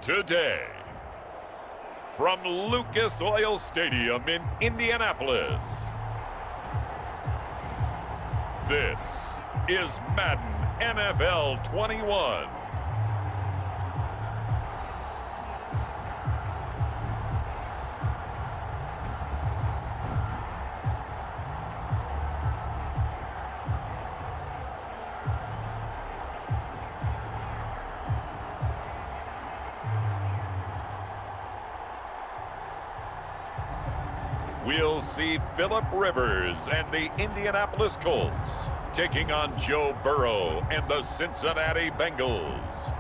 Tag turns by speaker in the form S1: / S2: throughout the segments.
S1: today. From Lucas Oil Stadium in Indianapolis, this is Madden NFL 21. We'll see Phillip Rivers and the Indianapolis Colts taking on Joe Burrow and the Cincinnati Bengals.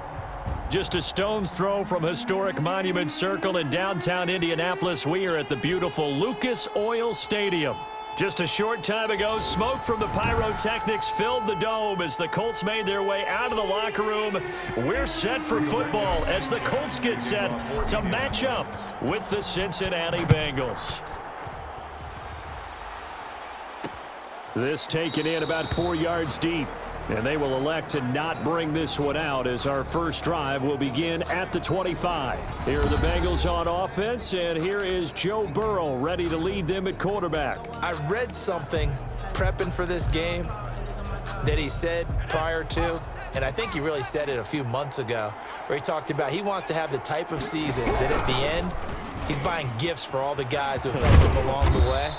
S2: Just a stone's throw from historic Monument Circle in downtown Indianapolis, we are at the beautiful Lucas Oil Stadium. Just a short time ago, smoke from the pyrotechnics filled the dome as the Colts made their way out of the locker room. We're set for football as the Colts get set to match up with the Cincinnati Bengals. This taken in about 4 yards deep, and they will elect to not bring this one out as our first drive will begin at the 25. Here are the Bengals on offense, and here is Joe Burrow ready to lead them at quarterback.
S3: I read something prepping for this game that he said prior to, and I think he really said it a few months ago, where he talked about he wants to have the type of season that at the end, he's buying gifts for all the guys who have helped him along the way.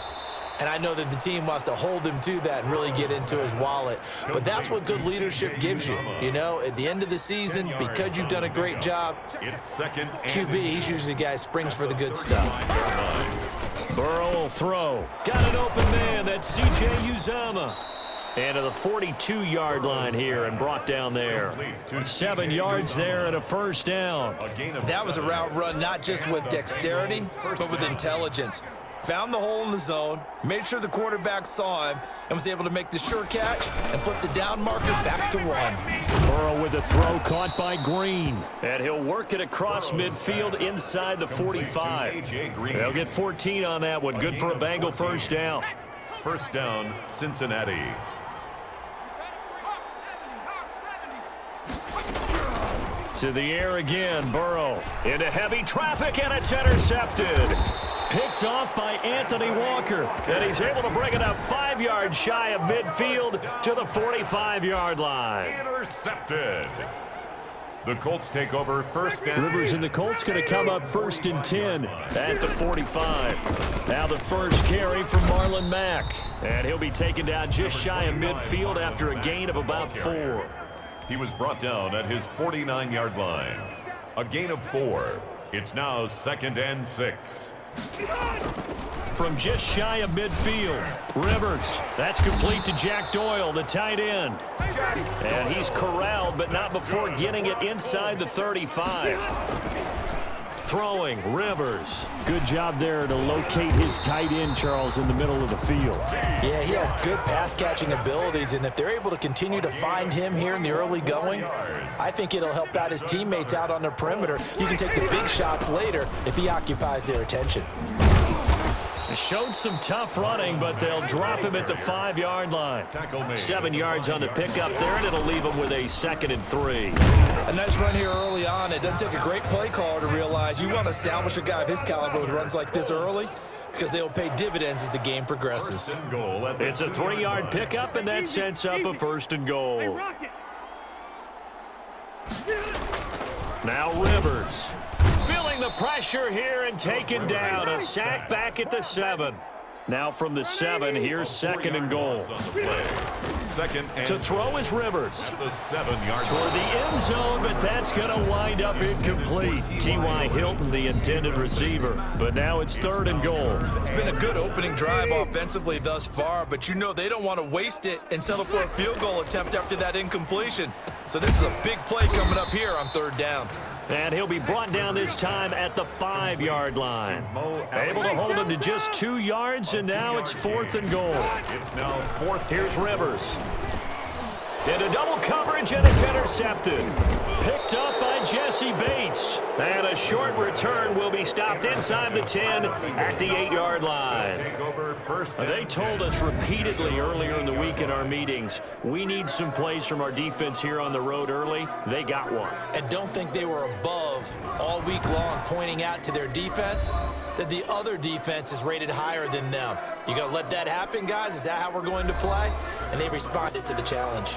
S3: And I know that the team wants to hold him to that and really get into his wallet. But that's what good leadership gives you. You know, at the end of the season, because you've done a great job, QB, he's usually the guy who springs for the good stuff.
S2: Burrow will throw. Got an open man. That's C.J. Uzomah. And to the 42-yard line here and brought down there. 7 yards there and a first down.
S3: That was a route run not just with dexterity, but with intelligence. Found the hole in the zone, made sure the quarterback saw him, and was able to make the sure catch and flip the down marker back to 1.
S2: Burrow with a throw caught by Green. And he'll work it across midfield inside the 45. They'll get 14 on that one. Good for a Bengal first down.
S1: First down, Cincinnati.
S2: To the air again, Burrow. Into heavy traffic, and it's intercepted. Picked off by Anthony Walker, and he's able to bring it up 5 yards shy of midfield to the 45-yard line.
S1: Intercepted. The Colts take over first down.
S2: Rivers and the Colts going to come up first and 10 at the 45. Now the first carry from Marlon Mack, and he'll be taken down just shy of midfield after a gain of about 4.
S1: He was brought down at his 49-yard line. A gain of 4. It's now 2nd and 6.
S2: From just shy of midfield, Rivers. That's complete to Jack Doyle, the tight end. And he's corralled, but not before getting it inside the 35. Throwing, Rivers. Good job there to locate his tight end, Charles, in the middle of the field.
S3: Yeah, he has good pass-catching abilities, and if they're able to continue to find him here in the early going, I think it'll help out his teammates out on the perimeter. You can take the big shots later if he occupies their attention.
S2: Showed some tough running, but they'll drop him at the 5-yard line. 7 yards on the pickup there, and it'll leave him with a 2nd and 3.
S3: A nice run here early on. It doesn't take a great play caller to realize you want to establish a guy of his caliber with runs like this early, because they'll pay dividends as the game progresses.
S2: It's a 3-yard pickup, and that sets up a 1st and goal. Now Rivers. Feeling the pressure here and taken down. A sack back at the 7. Now from the 7, here's 2nd and goal. To throw is Rivers. Toward the end zone, but that's going to wind up incomplete. T.Y. Hilton, the intended receiver. But now it's 3rd and goal.
S3: It's been a good opening drive offensively thus far, but you know they don't want to waste it and settle for a field goal attempt after that incompletion. So this is a big play coming up here on 3rd down.
S2: And he'll be brought down this time at the 5-yard line. Able to hold him to just 2 yards, and now it's 4th and goal. Here's Rivers. Into double coverage, and it's intercepted. Picked up by Jesse Bates. And a short return will be stopped inside the 10 at the 8-yard line. They told us repeatedly earlier in the week in our meetings, we need some plays from our defense here on the road early. They got one.
S3: And don't think they were above all week long pointing out to their defense that the other defense is rated higher than them. You gonna let that happen, guys? Is that how we're going to play? And they responded to the challenge.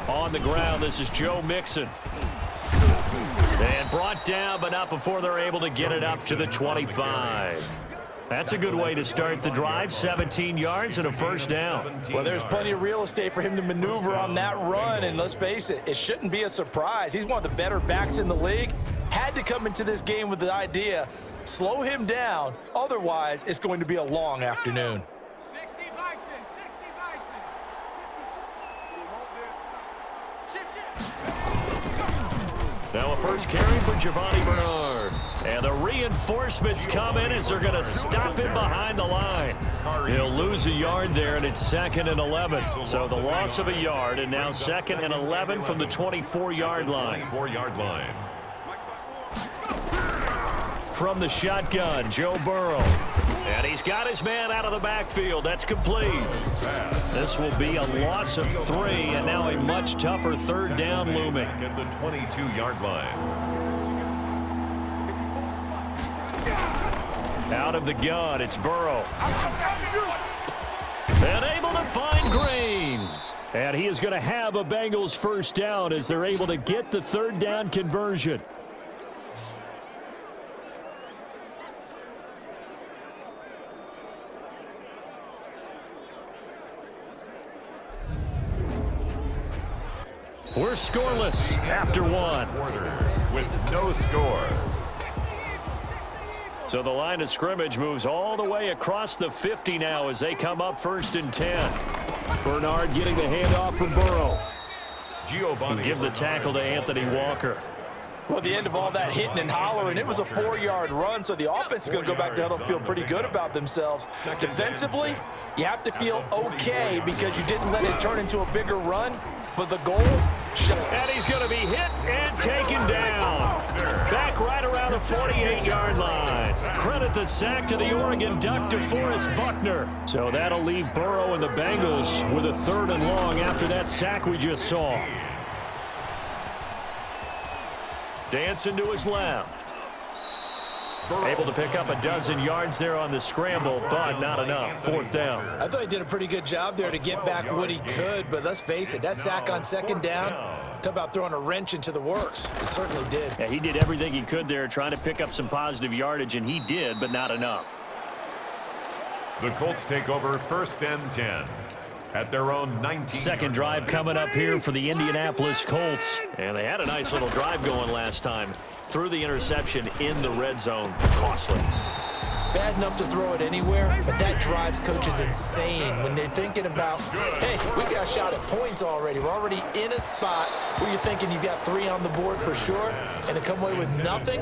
S2: On the ground, this is Joe Mixon. And brought down, but not before they're able to get it up to the 25. That's a good way to start the drive, 17 yards and a first down.
S3: Well, there's plenty of real estate for him to maneuver on that run, and let's face it, it shouldn't be a surprise. He's one of the better backs in the league. Had to come into this game with the idea, slow him down, otherwise it's going to be a long afternoon.
S2: Now a first carry for Giovanni Bernard. And the reinforcements come in as they're going to stop him behind the line. He'll lose a yard there, and it's 2nd and 11. So the loss of a yard, and now 2nd and 11 from the 24-yard line. From the shotgun, Joe Burrow. And he's got his man out of the backfield. That's complete. This will be a loss of 3, and now a much tougher 3rd down looming.
S1: At the 22-yard line.
S2: Out of the gun, it's Burrow. And able to find Green. And he is going to have a Bengals first down as they're able to get the 3rd down conversion. We're scoreless after 1.
S1: With no score.
S2: So the line of scrimmage moves all the way across the 50 now as they come up 1st and 10. Bernard getting the handoff from Burrow. And give the tackle to Anthony Walker.
S3: Well, at the end of all that hitting and hollering, it was a 4-yard run, so the offense is going to go back to huddle and feel pretty good about themselves. Defensively, you have to feel okay because you didn't let it turn into a bigger run, but the goal...
S2: And he's going to be hit and taken down. Back right around the 48-yard line. Credit the sack to the Oregon Duck, DeForest Buckner. So that'll leave Burrow and the Bengals with a 3rd and long after that sack we just saw. Dancing to his left. Able to pick up a dozen yards there on the scramble, but not enough. 4th down.
S3: I thought he did a pretty good job there to get back what he could, but let's face it, that sack on 2nd down, talk about throwing a wrench into the works. It certainly did.
S2: Yeah, he did everything he could there trying to pick up some positive yardage, and he did, but not enough.
S1: The Colts take over 1st and 10. At their own 19.
S2: Second drive coming up here for the Indianapolis Colts. And they had a nice little drive going last time. Threw the interception in the red zone. Costly.
S3: Bad enough to throw it anywhere, but that drives coaches insane when they're thinking about, hey, we got a shot at points already. We're already in a spot where you're thinking you've got 3 on the board for sure, and to come away with nothing,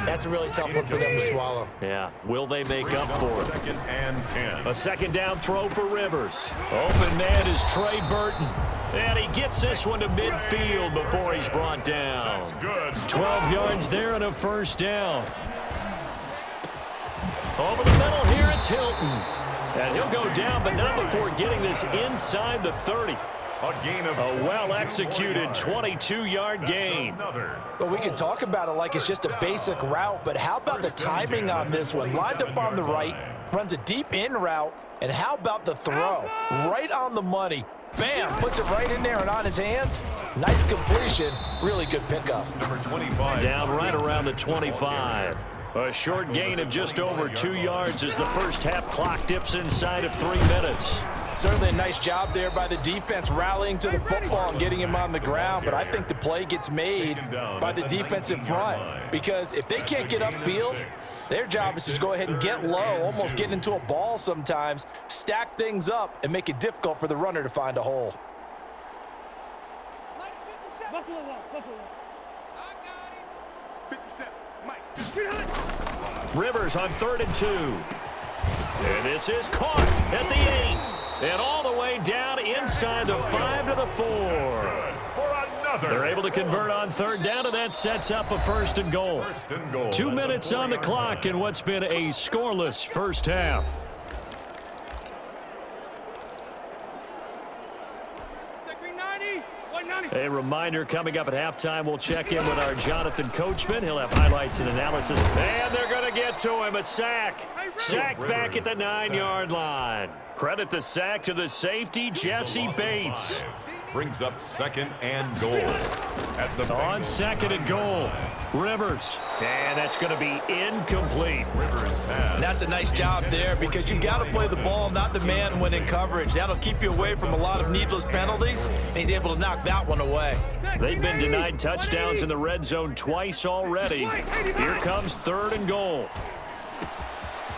S3: that's a really tough one for them to swallow.
S2: Yeah, will they make up for it?
S1: 2nd and 10.
S2: A 2nd down throw for Rivers. Open man is Trey Burton. And he gets this one to midfield before he's brought down. 12 yards there and a 1st down. Over the middle here, it's Hilton. And he'll go down, but not before getting this inside the 30. A well-executed 22-yard gain.
S3: Well, we can talk about it like it's just a basic route, but how about the timing on this one? Lined up on the right, runs a deep in route, and how about the throw? Right on the money. Bam, puts it right in there and on his hands. Nice completion, really good pickup.
S1: Number 25.
S2: Down right around the 25. A short gain of just over 2 yards as the first half clock dips inside of 3 minutes.
S3: Certainly a nice job there by the defense rallying to the football and getting him on the ground, but I think the play gets made by the defensive front because if they can't get upfield, their job is to go ahead and get low, almost get into a ball sometimes, stack things up, and make it difficult for the runner to find a hole.
S2: Rivers on 3rd and 2. And this is caught at the 8. And all the way down inside the 5 to the 4. They're able to convert on 3rd down, and that sets up a 1st and goal. 2 minutes on the clock in what's been a scoreless first half. A reminder coming up at halftime, we'll check in with our Jonathan Coachman. He'll have highlights and analysis. And they're going to get to him. A sack. Sack back at the 9-yard line. Credit the sack to the safety, Jesse Bates.
S1: Brings up 2nd and goal.
S2: On 2nd and goal, Rivers. And that's going to be incomplete.
S3: And that's a nice job there because you've got to play the ball, not the man when in coverage. That'll keep you away from a lot of needless penalties, and he's able to knock that one away.
S2: They've been denied touchdowns in the red zone twice already. Here comes 3rd and goal.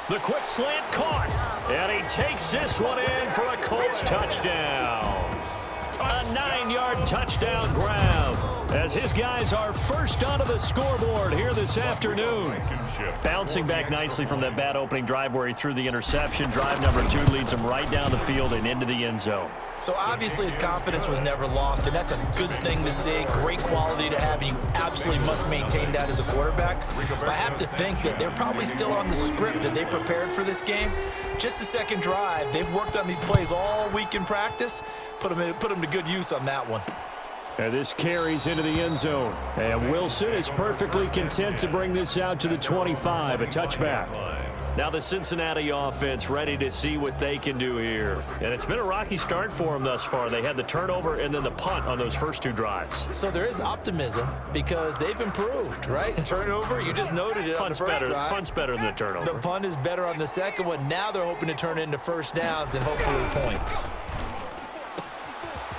S2: The quick slant caught, and he takes this one in for a Colts touchdown. A 9-yard touchdown grab as his guys are first onto the scoreboard here this afternoon. Bouncing back nicely from that bad opening drive where he threw the interception. Drive number 2 leads him right down the field and into the end zone.
S3: So obviously his confidence was never lost, and that's a good thing to see. Great quality to have, and you absolutely must maintain that as a quarterback. But I have to think that they're probably still on the script that they prepared for this game. Just the second drive, they've worked on these plays all week in practice. Put them to good use on that one.
S2: And this carries into the end zone. And Wilson is perfectly content to bring this out to the 25, a touchback. Now the Cincinnati offense ready to see what they can do here. And it's been a rocky start for them thus far. They had the turnover and then the punt on those first 2 drives.
S3: So there is optimism because they've improved, right? Turnover, you just noted it on the first drive.
S2: Punt's better than the turnover.
S3: The punt is better on the second one. Now they're hoping to turn it into first downs and hopefully points.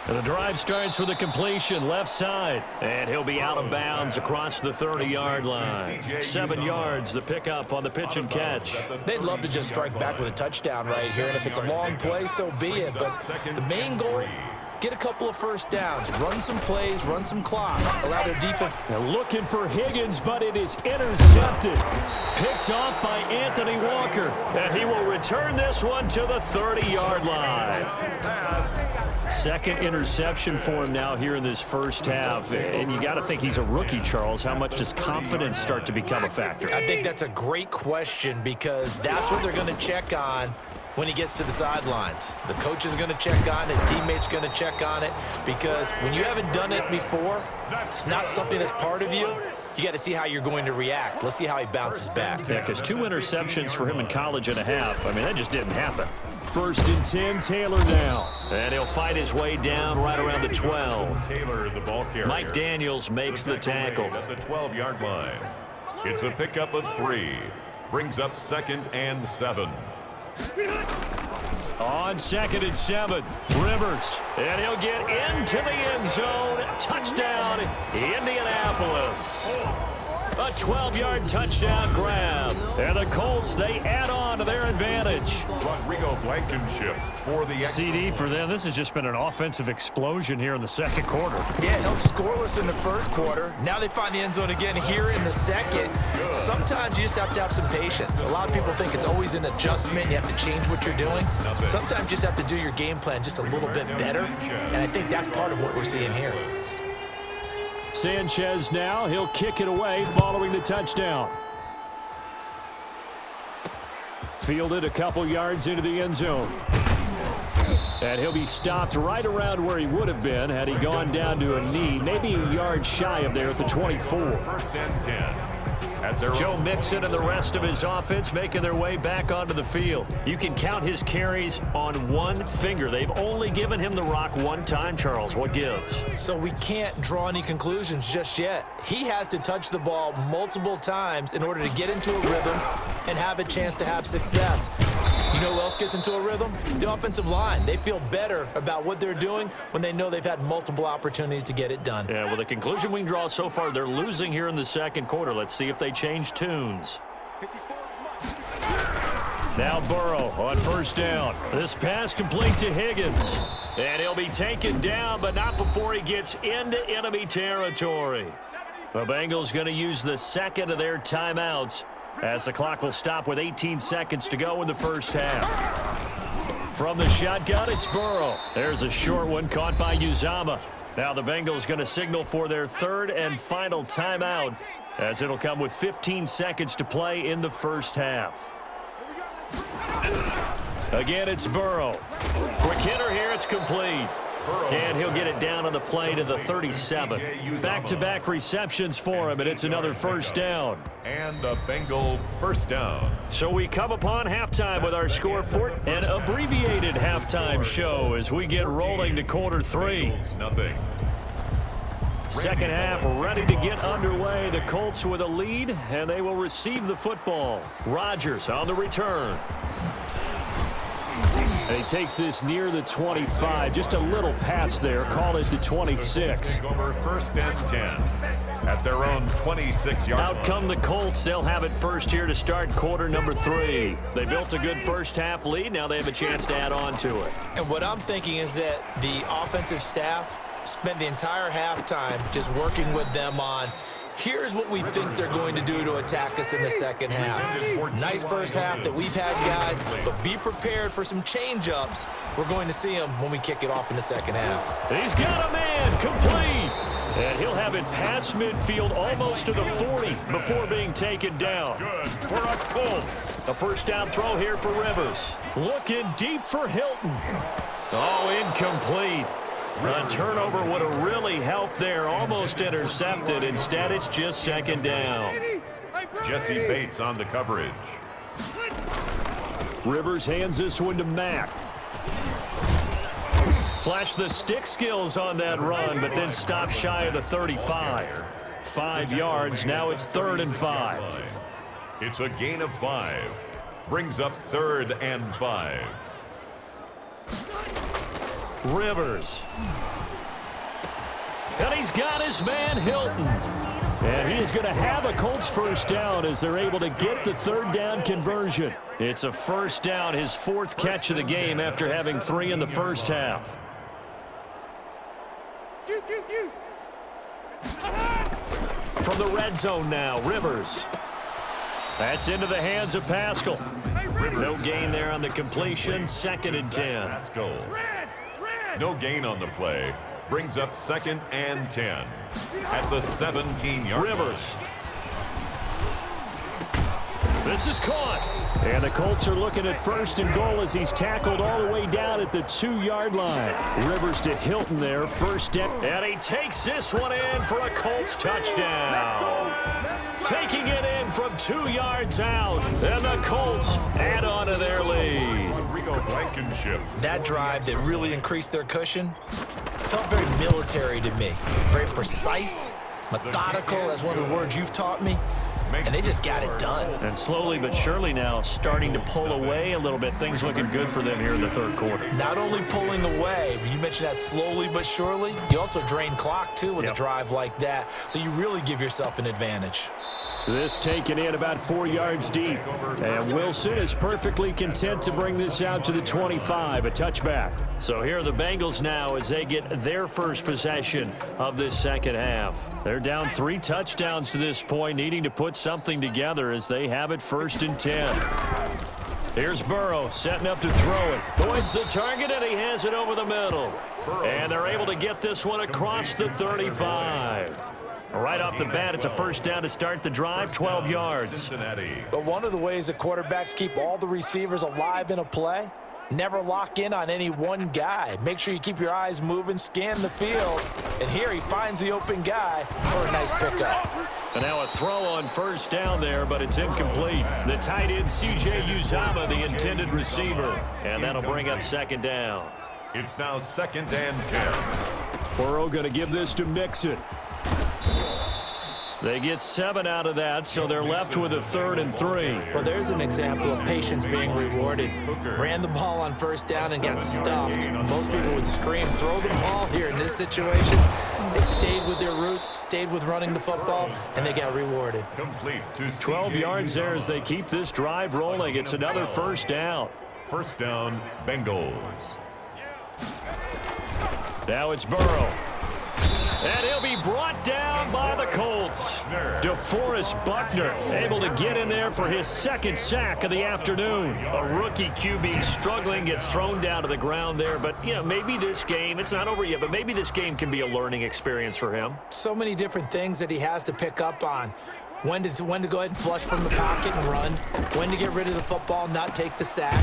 S2: And the drive starts with a completion left side. And he'll be out of bounds across the 30-yard line. 7 yards, the pickup on the pitch and catch.
S3: They'd love to just strike back with a touchdown right here. And if it's a long play, so be it. But the main goal, get a couple of first downs. Run some plays, run some clock. Allow their defense.
S2: They're looking for Higgins, but it is intercepted. Picked off by Anthony Walker. And he will return this one to the 30-yard line. Second interception for him now here in this first half. And you got to think he's a rookie, Charles. How much does confidence start to become a factor?
S3: I think that's a great question because that's what they're going to check on when he gets to the sidelines. The coach is going to check on it. His teammates going to check on it because when you haven't done it before, it's not something that's part of you. You got to see how you're going to react. Let's see how he bounces back.
S2: Yeah, because 2 interceptions for him in college and a half. I mean, that just didn't happen. 1st and 10, Taylor now. And he'll fight his way down right around the 12.
S1: Taylor, the ball carrier.
S2: Mike Daniels makes the tackle.
S1: At the 12-yard line. It's a pickup of 3. Brings up 2nd and 7.
S2: On 2nd and 7, Rivers. And he'll get into the end zone. Touchdown, Indianapolis. A 12-yard touchdown grab. And the Colts, they add on to their advantage.
S1: Rodrigo Blankenship for the
S2: CD for them. This has just been an offensive explosion here in the second quarter.
S3: Yeah, held scoreless in the first quarter. Now they find the end zone again here in the second. Sometimes you just have to have some patience. A lot of people think it's always an adjustment. You have to change what you're doing. Sometimes you just have to do your game plan just a little bit better. And I think that's part of what we're seeing here.
S2: Sanchez now, he'll kick it away following the touchdown. Fielded a couple yards into the end zone. And he'll be stopped right around where he would have been had he gone down to a knee, maybe a yard shy of there at the 24.
S1: 1st and 10.
S2: Joe Mixon and the rest of his offense making their way back onto the field. You can count his carries on one finger. They've only given him the rock one time, Charles. What gives?
S3: So we can't draw any conclusions just yet. He has to touch the ball multiple times in order to get into a rhythm, and have a chance to have success. You know who else gets into a rhythm? The offensive line. They feel better about what they're doing when they know they've had multiple opportunities to get it done.
S2: Yeah, well, the conclusion we can draw so far, they're losing here in the second quarter. Let's see if they change tunes. Now Burrow on first down. This pass complete to Higgins. And he'll be taken down, but not before he gets into enemy territory. The Bengals going to use the second of their timeouts as the clock will stop with 18 seconds to go in the first half. From the shotgun, it's Burrow. There's a short one caught by Uzomah. Now the Bengals going to signal for their third and final timeout as it'll come with 15 seconds to play in the first half. Again, it's Burrow. Quick hitter here, it's complete. And he'll get it down on the play to the 37. Back-to-back receptions for him, and it's another first down.
S1: And a Bengal first down.
S2: So we come upon halftime with our score for an abbreviated halftime show as we get rolling to quarter three.
S1: Nothing.
S2: Second half ready to get underway. The Colts with a lead, and they will receive the football. Rodgers on the return. And he takes this near the 25. Just a little pass there. Call it the 26.
S1: Over first and 10 at their own 26-yard line.
S2: Out come the Colts. They'll have it first here to start quarter number 3. They built a good first half lead. Now they have a chance to add on to it.
S3: And what I'm thinking is that the offensive staff spent the entire halftime just working with them on here's what we think they're going to do to attack us in the second half. Nice first half that we've had, guys, but be prepared for some change-ups. We're going to see them when we kick it off in the second half.
S2: He's got a man complete. And he'll have it past midfield almost to the 40 before being taken down.
S1: Good for a Colts.
S2: A first down throw here for Rivers. Looking deep for Hilton. Oh, incomplete. A turnover would have really helped there. Almost intercepted. Instead, it's just second down.
S1: Jesse Bates on the coverage.
S2: Rivers hands this one to Mack. Flash the stick skills on that run, but then stop shy of the 35. 5 yards. Now it's 3rd and 5.
S1: It's a gain of 5. Brings up 3rd and 5.
S2: Rivers. And he's got his man Hilton. And he is going to have a Colts first down as they're able to get the 3rd down conversion. It's a first down, his 4th catch of the game after having 3 in the first half. From the red zone now, Rivers. That's into the hands of Pascal. No gain there on the completion, 2nd and 10.
S1: No gain on the play. Brings up 2nd and 10 at the 17-yard line.
S2: Rivers. This is caught. And the Colts are looking at 1st and goal as he's tackled all the way down at the 2-yard line. Rivers to Hilton there, 1st step. And he takes this one in for a Colts touchdown. Taking it in from 2 yards out. And the Colts add on to their lead.
S3: That drive that really increased their cushion felt very military to me. Very precise, methodical, that's one of the words you've taught me. And they just got it done.
S2: And slowly but surely now starting to pull away a little bit. Things looking good for them here in the 3rd quarter.
S3: Not only pulling away, but you mentioned that slowly but surely. You also drain clock, too, with a drive like that. So you really give yourself an advantage.
S2: This taken in about 4 yards deep. And Wilson is perfectly content to bring this out to the 25, a touchback. So here are the Bengals now as they get their first possession of this second half. They're down 3 touchdowns to this point, needing to put something together as they have it 1st and 10. Here's Burrow setting up to throw it. Boyd's the target, and he has it over the middle. And they're able to get this one across the 35. Right off the bat, it's a first down to start the drive, 12 yards.
S3: But one of the ways that quarterbacks keep all the receivers alive in a play, never lock in on any one guy. Make sure you keep your eyes moving, scan the field. And here he finds the open guy for a nice pickup.
S2: And now a throw on first down there, but it's incomplete. The tight end, C.J. Uzomah, the intended receiver. And that'll bring up 2nd down.
S1: It's now 2nd and 10.
S2: Burrow going to give this to Mixon. They get 7 out of that, so they're left with a 3rd and 3.
S3: Well, there's an example of patience being rewarded. Ran the ball on 1st down and got stuffed. Most people would scream, throw the ball here in this situation. They stayed with their roots, stayed with running the football, and they got rewarded.
S2: 12 yards there as they keep this drive rolling. It's another 1st down.
S1: 1st down, Bengals.
S2: Now it's Burrow. And he'll be brought down by the Colts. DeForest Buckner able to get in there for his 2nd sack of the afternoon. A rookie QB struggling, gets thrown down to the ground there. But, you know, maybe this game, it's not over yet, but maybe this game can be a learning experience for him.
S3: So many different things that he has to pick up on. When to go ahead and flush from the pocket and run. When to get rid of the football, not take the sack.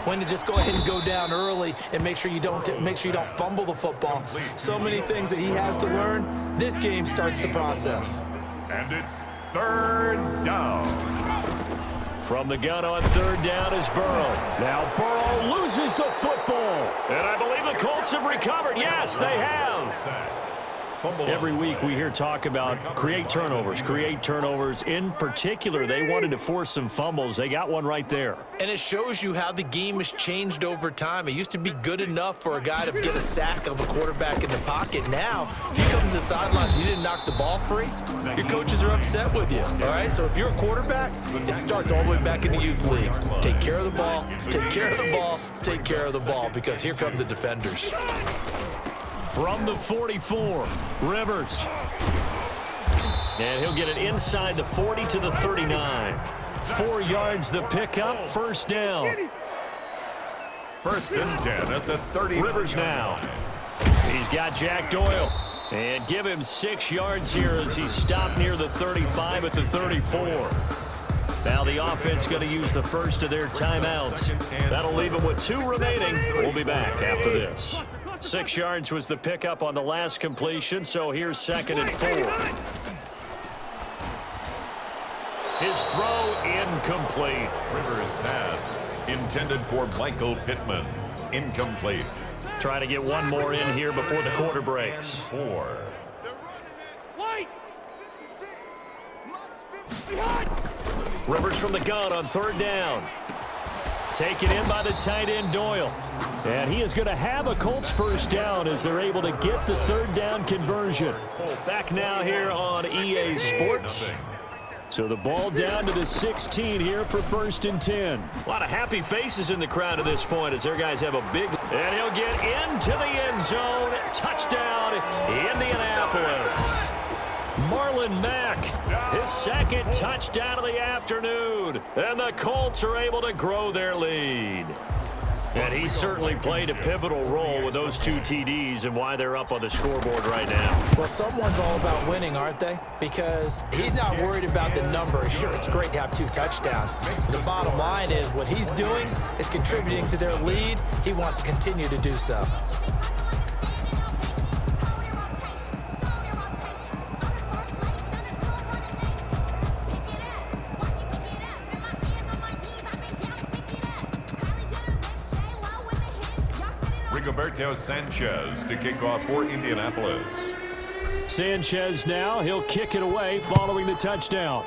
S3: When to just go ahead and go down early and make sure you don't fumble the football. So many things that he has to learn. This game starts the process.
S1: And it's 3rd down.
S2: From the gun on 3rd down is Burrow. Now Burrow loses the football. And I believe the Colts have recovered. Yes, they have. Every week we hear talk about create turnovers. In particular, they wanted to force some fumbles. They got one right there.
S3: And it shows you how the game has changed over time. It used to be good enough for a guy to get a sack of a quarterback in the pocket. Now, if you come to the sidelines and you didn't knock the ball free, your coaches are upset with you. All right? So if you're a quarterback, it starts all the way back in the youth leagues. Take care of the ball, take care of the ball, take care of the ball, because here come the defenders.
S2: From the 44, Rivers. And he'll get it inside the 40 to the 39. 4 yards the pickup, 1st down.
S1: 1st and 10 at the 30.
S2: Rivers now. He's got Jack Doyle. And give him 6 yards here as he stopped near the 35 at the 34. Now the offense going to use the first of their timeouts. That'll leave them with 2 remaining. We'll be back after this. 6 yards was the pickup on the last completion, so here's 2nd and 4. His throw incomplete.
S1: Rivers' pass intended for Michael Pittman. Incomplete.
S2: Trying to get one more in here before the quarter breaks.
S1: 4.
S2: Rivers from the gun on 3rd down. Taken in by the tight end Doyle. And he is going to have a Colts 1st down as they're able to get the 3rd down conversion. Back now here on EA Sports. So the ball down to the 16 here for 1st and 10. A lot of happy faces in the crowd at this point as their guys have a big... And he'll get into the end zone. Touchdown, Indianapolis. Marlon Mack, his 2nd touchdown of the afternoon. And the Colts are able to grow their lead. And he certainly played a pivotal role with those 2 TDs and why they're up on the scoreboard right now.
S3: Well, someone's all about winning, aren't they? Because he's not worried about the number. Sure, it's great to have 2 touchdowns. The bottom line is what he's doing is contributing to their lead. He wants to continue to do so.
S1: Rigoberto Sanchez to kick off for Indianapolis.
S2: Sanchez now, he'll kick it away following the touchdown.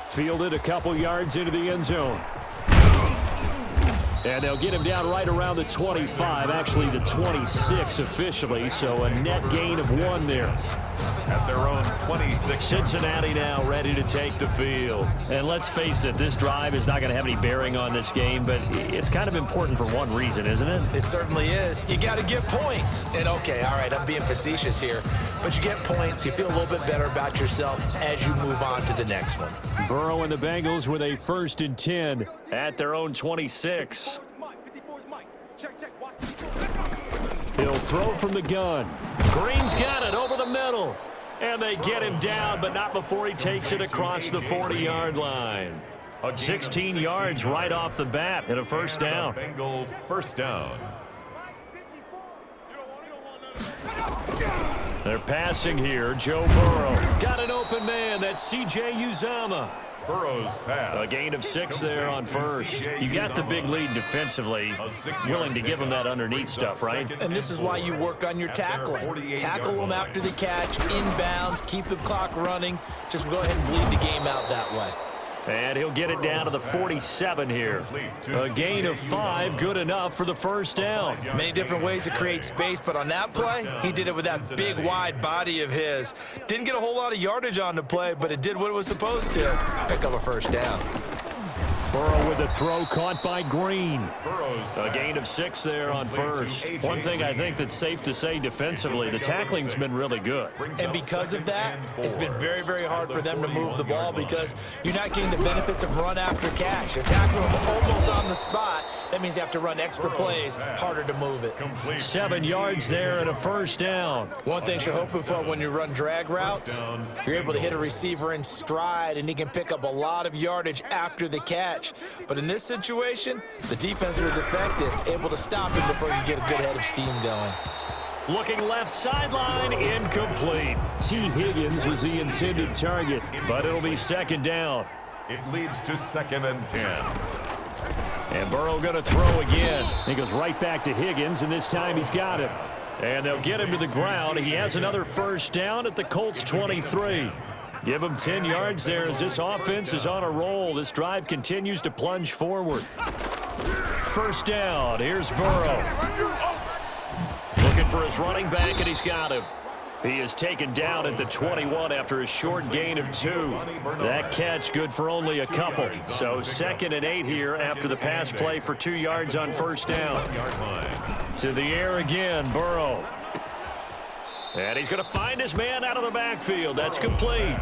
S2: Fielded a couple yards into the end zone. And they'll get him down right around the 25, actually the 26 officially, so a net gain of 1 there.
S1: At their own 26.
S2: Cincinnati now ready to take the field. And let's face it, this drive is not going to have any bearing on this game, but it's kind of important for one reason, isn't it?
S3: It certainly is. You got to get points. And okay, all right, I'm being facetious here, but you get points, you feel a little bit better about yourself as you move on to the next one.
S2: Burrow and the Bengals with a 1st and 10 at their own 26. He'll throw from the gun. Green's got it over the middle. And they get him down, but not before he takes it across the 40-yard line. 16 yards right off the bat and a 1st down.
S1: Bengals 1st down.
S2: They're passing here. Joe Burrow got an open man. That's C.J. Uzomah.
S1: Burrow's pass.
S2: A gain of 6 there on first. You got the big lead defensively. Willing to give them that underneath stuff, right?
S3: And this is why you work on your tackling. Tackle them after the catch, inbounds, keep the clock running. Just go ahead and bleed the game out that way.
S2: And he'll get it down to the 47 here. A gain of 5, good enough for the first down.
S3: Many different ways to create space, but on that play, he did it with that big, wide body of his. Didn't get a whole lot of yardage on the play, but it did what it was supposed to. Pick up a first down.
S2: Burrow with a throw caught by Green. A gain of 6 there on first. One thing I think that's safe to say defensively, the tackling's been really good.
S3: And because of that, it's been very, very hard for them to move the ball because you're not getting the benefits of run after catch. You're tackling them almost on the spot. That means you have to run extra plays, harder to move it.
S2: 7 yards there and a first down.
S3: One thing you're hoping for when you run drag routes, you're able to hit a receiver in stride, and he can pick up a lot of yardage after the catch. But in this situation, the defense was effective, able to stop him before you get a good head of steam going.
S2: Looking left sideline, incomplete. T. Higgins was the intended target, but it'll be second down.
S1: It leads to 2nd and 10.
S2: And Burrow going to throw again. He goes right back to Higgins, and this time he's got it. And they'll get him to the ground. He has another first down at the Colts 23. Give him 10 yards there as this offense is on a roll. This drive continues to plunge forward. First down. Here's Burrow. Looking for his running back, and he's got him. He is taken down at the 21 after a short gain of 2. That catch good for only a couple. So 2nd and 8 here after the pass play for 2 yards on first down. To the air again, Burrow. And he's going to find his man out of the backfield. That's complete.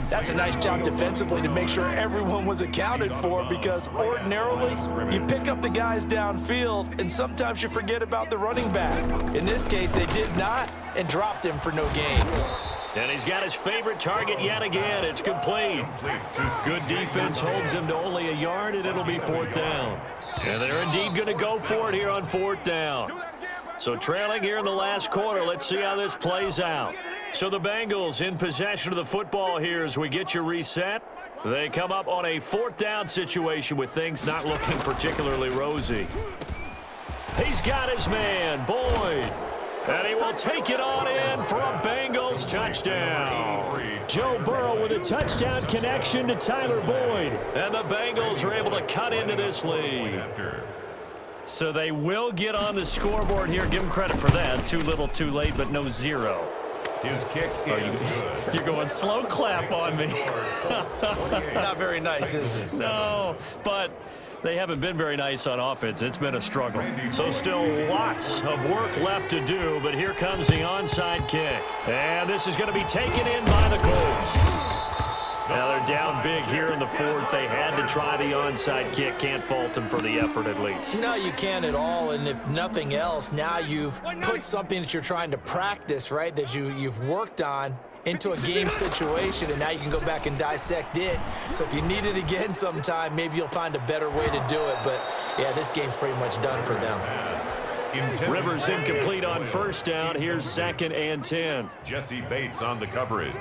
S3: That's a nice job defensively to make sure everyone was accounted for, because ordinarily you pick up the guys downfield and sometimes you forget about the running back. In this case, they did not and dropped him for no gain.
S2: And he's got his favorite target yet again. It's complete. Good defense holds him to only a yard, and it'll be 4th down. And they're indeed going to go for it here on 4th down. So trailing here in the last quarter, let's see how this plays out. So the Bengals in possession of the football here as we get you reset. They come up on a 4th down situation with things not looking particularly rosy. He's got his man, Boyd. And he will take it on in for a Bengals touchdown. Joe Burrow with a touchdown connection to Tyler Boyd. And the Bengals are able to cut into this lead. So they will get on the scoreboard here. Give them credit for that. Too little, too late, but no 0.
S1: His kick is good.
S2: You're going slow clap on me.
S3: Not very nice, is it?
S2: No, but they haven't been very nice on offense. It's been a struggle. So still lots of work left to do, but here comes the onside kick. And this is going to be taken in by the Colts. Now they're down big here in the 4th. They had to try the onside kick. Can't fault them for the effort at least.
S3: No, you can't at all. And if nothing else, now you've put something that you're trying to practice, right, that you've worked on into a game situation, and now you can go back and dissect it. So if you need it again sometime, maybe you'll find a better way to do it. But, yeah, this game's pretty much done for them.
S2: Rivers incomplete on first down. Here's 2nd and 10.
S1: Jesse Bates on the coverage.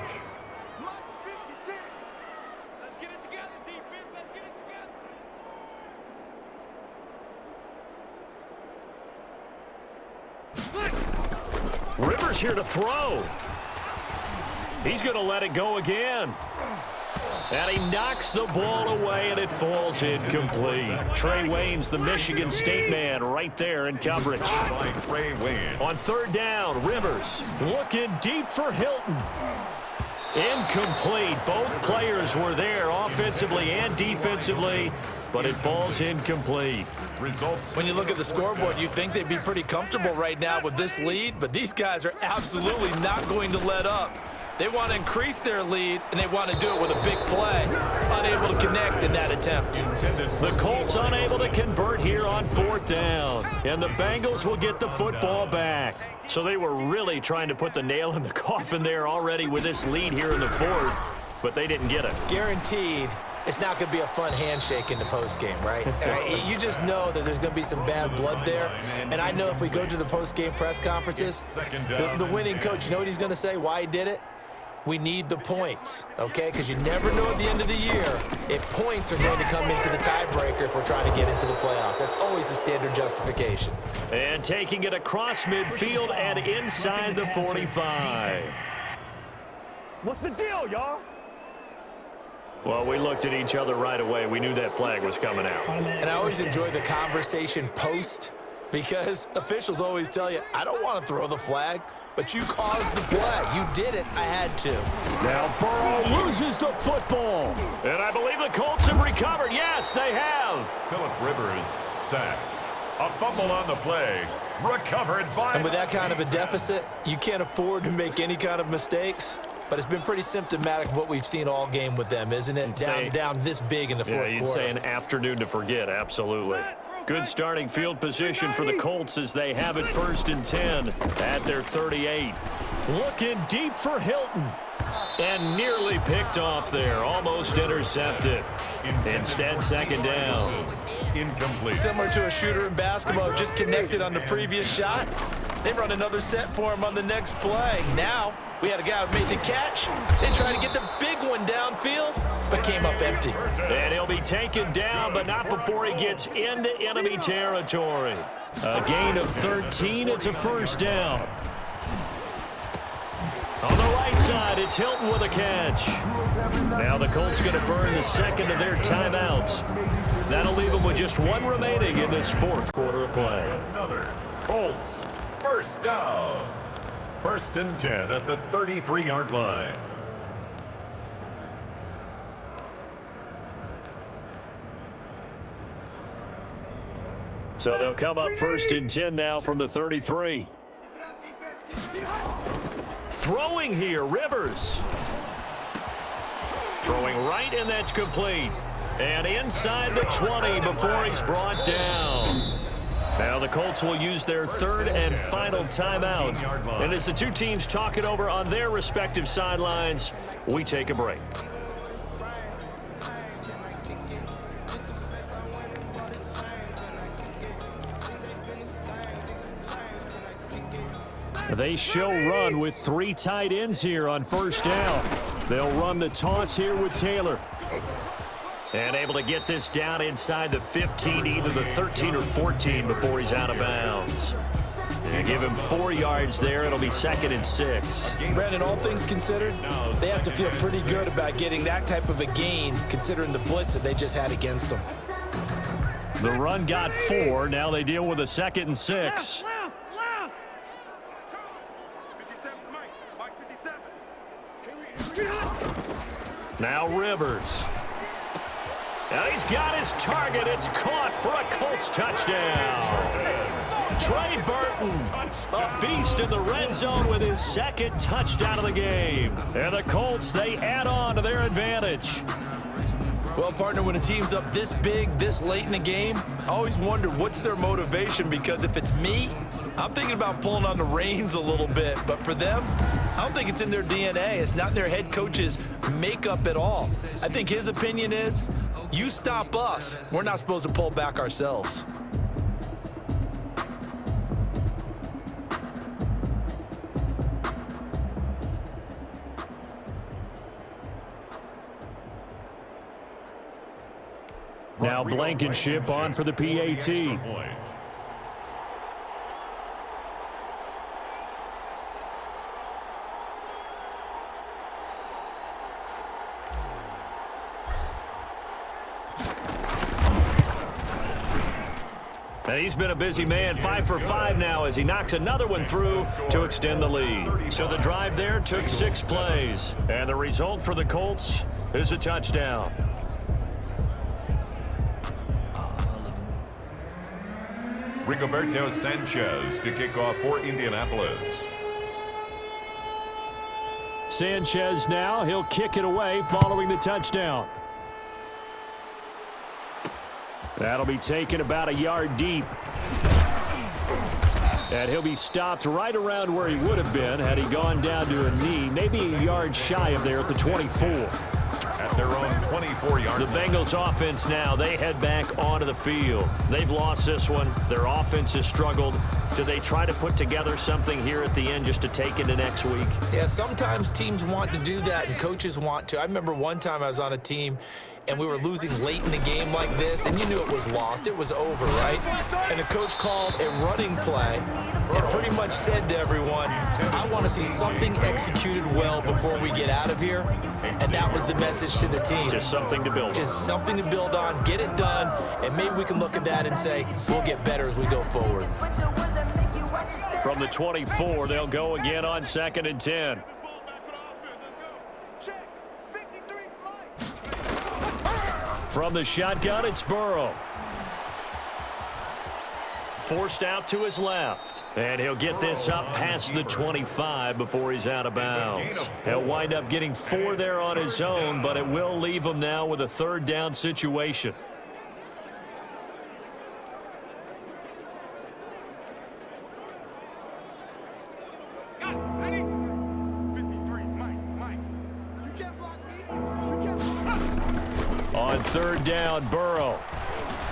S2: Rivers here to throw. He's going to let it go again. And he knocks the ball away, and it falls incomplete. Trey Wayne's the Michigan State man right there in coverage. On 3rd down, Rivers looking deep for Hilton. Incomplete. Both players were there offensively and defensively, but it falls incomplete.
S3: When you look at the scoreboard, you'd think they'd be pretty comfortable right now with this lead, but these guys are absolutely not going to let up. They want to increase their lead, and they want to do it with a big play. Unable to connect in that attempt.
S2: The Colts unable to convert here on 4th down, and the Bengals will get the football back. So they were really trying to put the nail in the coffin there already with this lead here in the 4th, but they didn't get it.
S3: Guaranteed. It's not going to be a fun handshake in the postgame, right? You just know that there's going to be some bad blood there. And I know if we go to the postgame press conferences, the winning coach, you know what he's going to say, why he did it? We need the points, okay? Because you never know at the end of the year if points are going to come into the tiebreaker if we're trying to get into the playoffs. That's always the standard justification.
S2: And taking it across midfield and inside the 45.
S4: What's the deal, y'all?
S2: Well, we looked at each other right away. We knew that flag was coming out.
S3: And I always enjoy the conversation post because officials always tell you, I don't want to throw the flag, but you caused the play. You did it. I had to.
S2: Now Burrow loses the football. And I believe the Colts have recovered. Yes, they have.
S1: Phillip Rivers sacked. A fumble on the play. Recovered by...
S3: And with that kind of a deficit, you can't afford to make any kind of mistakes. But it's been pretty symptomatic of what we've seen all game with them, isn't it? Down this big in the fourth quarter.
S2: Yeah, you'd say an afternoon to forget, absolutely. Good starting field position for the Colts as they have it 1st and 10 at their 38. Looking deep for Hilton. And nearly picked off there, almost intercepted. Instead, 2nd down.
S1: Incomplete.
S3: Similar to a shooter in basketball, just connected on the previous shot. They run another set for him on the next play. Now, we had a guy who made the catch. They tried to get the big one downfield, but came up empty.
S2: And he'll be taken down, but not before he gets into enemy territory. A gain of 13. It's a 1st down. On the right side, it's Hilton with a catch. Now the Colts going to burn the 2nd of their timeouts. That'll leave them with just 1 remaining in this 4th quarter of play.
S1: Another Colts 1st down. 1st and 10 at the 33-yard line.
S2: So they'll come up 1st and 10 now from the 33. Throwing here, Rivers. Throwing right, and that's complete. And inside the 20 before he's brought down. Now the Colts will use their 3rd and final timeout. And as the two teams talk it over on their respective sidelines, we take a break. They show run with 3 tight ends here on 1st down. They'll run the toss here with Taylor. And able to get this down inside the 15, either the 13 or 14 before he's out of bounds. And give him 4 yards there. It'll be 2nd and 6.
S3: Brandon, all things considered, they have to feel pretty good about getting that type of a gain considering the blitz that they just had against them.
S2: The run got 4. Now they deal with a 2nd and 6. Now Rivers. Now he's got his target. It's caught for a Colts touchdown. Trey Burton, a beast in the red zone with his 2nd touchdown of the game. And the Colts, they add on to their advantage.
S3: Well, partner, when a team's up this big, this late in the game, I always wonder what's their motivation, because if it's me, I'm thinking about pulling on the reins a little bit. But for them, I don't think it's in their DNA. It's not their head coach's makeup at all. I think his opinion is, you stop us, we're not supposed to pull back ourselves.
S2: Now Blankenship on for the PAT. And he's been a busy man, 5 for 5 now as he knocks another one through to extend the lead. So the drive there took 6 plays. And the result for the Colts is a touchdown.
S1: Rigoberto Sanchez to kick off for Indianapolis.
S2: Sanchez now, he'll kick it away following the touchdown. That'll be taken about a yard deep. And he'll be stopped right around where he would have been had he gone down to a knee, maybe a yard shy of there at the 24.
S1: at their own 24-yard
S2: The Bengals offense now, they head back onto the field. They've lost this one. Their offense has struggled. Do they try to put together something here at the end just to take into next week?
S3: Yeah, sometimes teams want to do that and coaches want to. I remember one time I was on a team and we were losing late in the game like this, and you knew it was lost. It was over, right? And the coach called a running play and pretty much said to everyone, I want to see something executed well before we get out of here. And that was the message to the team.
S2: Just something to build on.
S3: Just something to build on, get it done, and maybe we can look at that and say, we'll get better as we go forward.
S2: From the 24, they'll go again on 2nd and 10. From the shotgun, it's Burrow. Forced out to his left. And he'll get this up past the 25 before he's out of bounds. He'll wind up getting 4 there on his own, but it will leave him now with a 3rd down situation. On 3rd down, Burrow.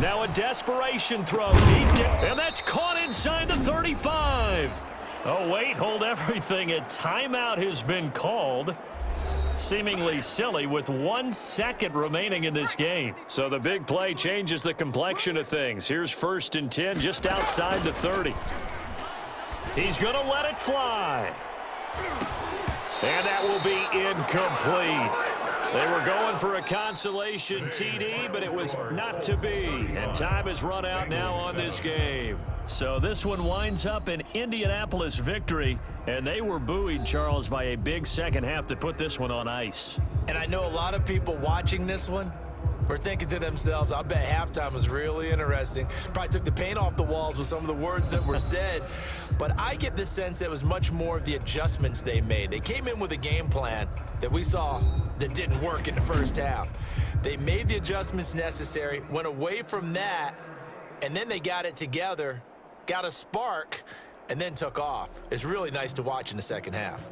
S2: Now a desperation throw deep down, and that's caught inside the 35. Oh, wait, hold everything. A timeout has been called. Seemingly silly with 1 second remaining in this game. So the big play changes the complexion of things. Here's 1st and 10 just outside the 30. He's going to let it fly. And that will be incomplete. They were going for a consolation TD, but it was not to be. And time has run out now on this game. So this one winds up an Indianapolis victory, and they were buoyed, Charles, by a big second half to put this one on ice.
S3: And I know a lot of people watching this one were thinking to themselves, I bet halftime was really interesting. Probably took the paint off the walls with some of the words that were said. But I get the sense that it was much more of the adjustments they made. They came in with a game plan that we saw that didn't work in the first half. They made the adjustments necessary, went away from that, and then they got it together, got a spark, and then took off. It's really nice to watch in the second half.